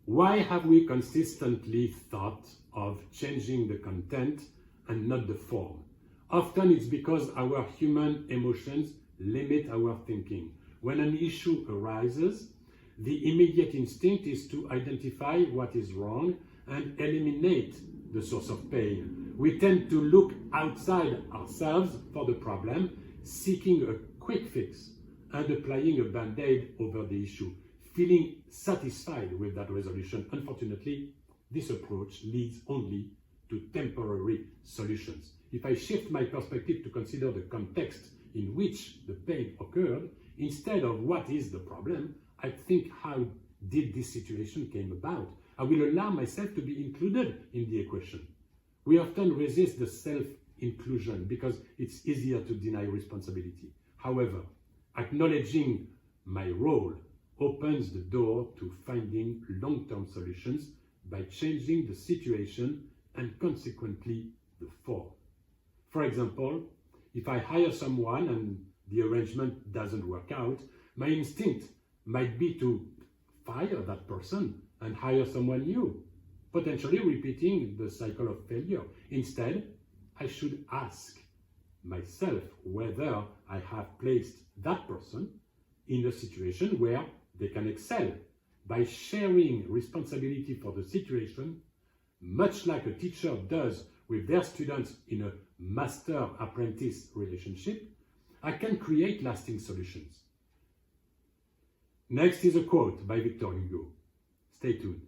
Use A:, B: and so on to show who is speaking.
A: Why have we consistently thought of changing the content and not the form? Often it's because our human emotions limit our thinking. When an issue arises, the immediate instinct is to identify what is wrong and eliminate the source of pain. We tend to look outside ourselves for the problem, seeking a quick fix and applying a band-aid over the issue, feeling satisfied with that resolution. Unfortunately, this approach leads only to temporary solutions. If I shift my perspective to consider the context in which the pain occurred, instead of what is the problem, I think how did this situation came about? I will allow myself to be included in the equation. We often resist the self-inclusion because it's easier to deny responsibility. However, acknowledging my role opens the door to finding long-term solutions by changing the situation and consequently the form. For example, if I hire someone and the arrangement doesn't work out, my instinct might be to fire that person and hire someone new, potentially repeating the cycle of failure. Instead, I should ask myself whether I have placed that person in a situation where they can excel. By sharing responsibility for the situation, much like a teacher does with their students in a master-apprentice relationship, I can create lasting solutions. Next is a quote by Victor Hugo. Stay tuned.